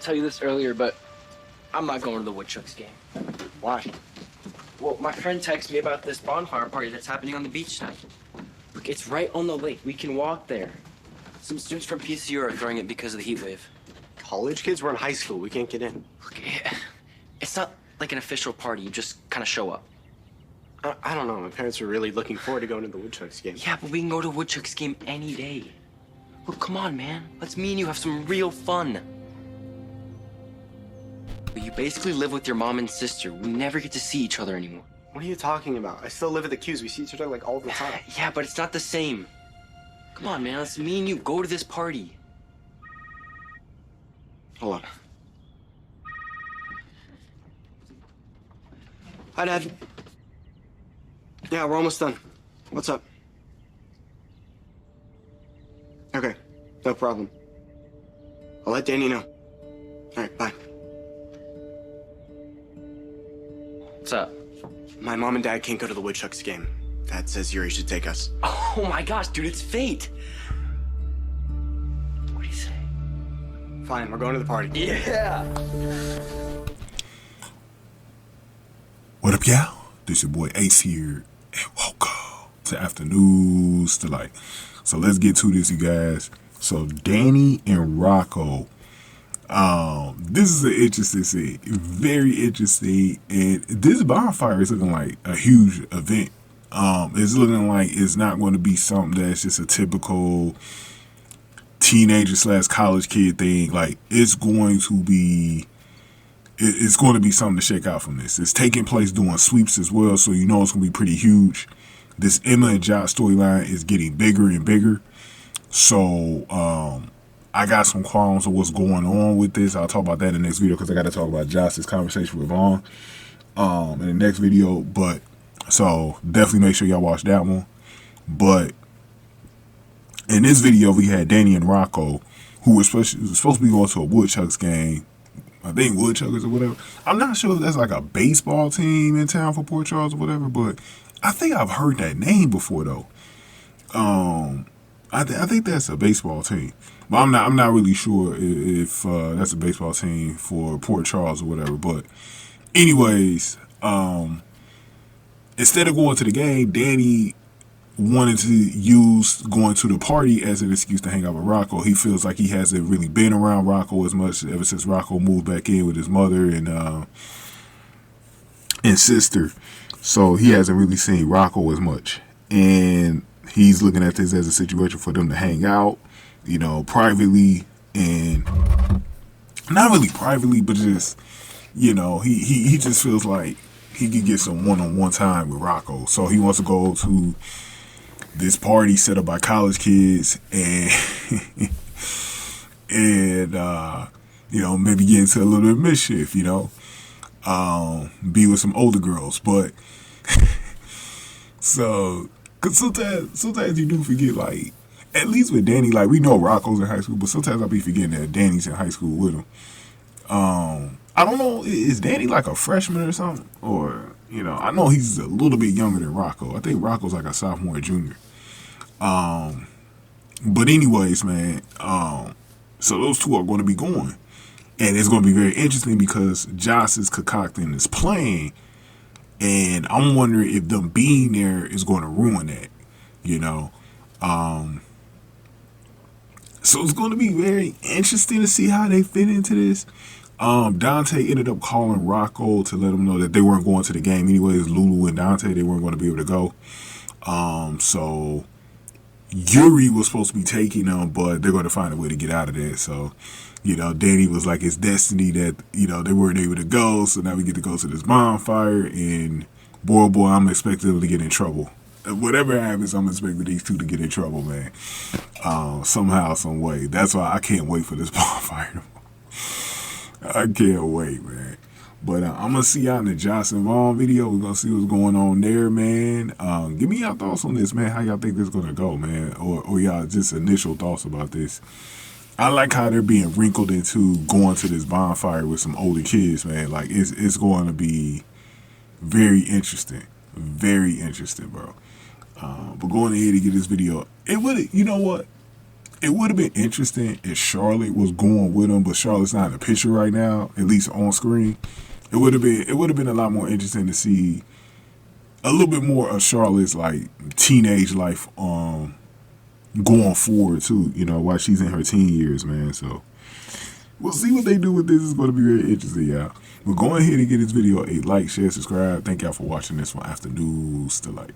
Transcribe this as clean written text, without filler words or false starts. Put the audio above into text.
tell you this earlier, but I'm not going to the Woodchucks game. Why? Well, my friend texted me about this bonfire party that's happening on the beach tonight. Look, it's right on the lake. We can walk there. Some students from PCU are throwing it because of the heat wave. College kids? We're in high school. We can't get in. Look, it's not like an official party. You just kind of show up. I don't know. My parents were really looking forward to going to the Woodchucks game. Yeah, but we can go to Woodchucks game any day. Look, come on, man. Let's me and you have some real fun. You basically live with your mom and sister. We never get to see each other anymore. What are you talking about? I still live at the Q's. We see each other like all the time. Yeah, but it's not the same. Come on, man. Let's me and you go to this party. Hold on. Hi, Dad. Yeah, we're almost done. What's up? Okay, no problem. I'll let Danny know. All right, bye. What's up? My mom and Dad can't go to the Woodchucks game. Dad says Yuri should take us. Oh my gosh, dude, it's fate. What do you say? Fine, we're going to the party. Yeah. What up, y'all? This your boy Ace here, and welcome to Afternoons Delight. So let's get to this, you guys. So Danny and Rocco, this is an interesting scene, very interesting, and this bonfire is looking like a huge event. It's looking like it's not going to be something that's just a typical teenager / college kid thing. Like it's going to be something to shake out from this. It's taking place doing sweeps as well, so you know it's going to be pretty huge. This Emma and Josh storyline is getting bigger and bigger. So, I got some qualms of what's going on with this. I'll talk about that in the next video because I got to talk about Josh's conversation with Vaughn in the next video. But, so, definitely make sure y'all watch that one. But, in this video, we had Danny and Rocco, who were supposed to be going to a Woodchucks game. I think Woodchuckers or whatever. I'm not sure if that's like a baseball team in town for Port Charles or whatever, but I think I've heard that name before though. I think that's a baseball team, but I'm not really sure if that's a baseball team for Port Charles or whatever. But anyways, instead of going to the game, Danny wanted to use going to the party as an excuse to hang out with Rocco. He feels like he hasn't really been around Rocco as much ever since Rocco moved back in with his mother and sister. So he hasn't really seen Rocco as much. And he's looking at this as a situation for them to hang out, you know, privately, and not really privately, but just, you know, he just feels like he could get some one-on-one time with Rocco. So he wants to go to this party set up by college kids and you know, maybe get into a little bit of mischief, you know, be with some older girls. But so, cause sometimes you do forget, like, at least with Danny, like, we know Rocco's in high school, but sometimes I'll be forgetting that Danny's in high school with him. I don't know, is Danny like a freshman or something? Or, you know, I know he's a little bit younger than Rocco. I think Rocco's like a sophomore or junior. But anyways, man, so those two are going to be going. And it's going to be very interesting because Josh is concocting this plan. And I'm wondering if them being there is going to ruin that, you know. So it's going to be very interesting to see how they fit into this. Dante ended up calling Rocco to let him know that they weren't going to the game anyways. Lulu and Dante, they weren't going to be able to go. So Yuri was supposed to be taking them, but they're going to find a way to get out of there. So, you know, Danny was like, it's destiny that, you know, they weren't able to go. So now we get to go to this bonfire, and boy, I'm expecting them to get in trouble. Whatever happens, I'm expecting these two to get in trouble, man. Somehow, some way. That's why I can't wait for this bonfire. I can't wait, man. But I'm going to see y'all in the Josh and Vaughn video. We're going to see what's going on there, man. Give me y'all thoughts on this, man. How y'all think this is going to go, man? Or y'all just initial thoughts about this. I like how they're being wrinkled into going to this bonfire with some older kids, man. Like, it's going to be very interesting. Very interesting, bro. But going ahead to get this video, it would, you know what? It would have been interesting if Charlotte was going with him, but Charlotte's not in the picture right now, at least on screen. It would have been a lot more interesting to see a little bit more of Charlotte's like teenage life going forward too, you know, while she's in her teen years, man. So we'll see what they do with this. It's going to be very interesting, y'all. But go ahead and give this video a like, share, subscribe. Thank y'all for watching this one. After News to Light.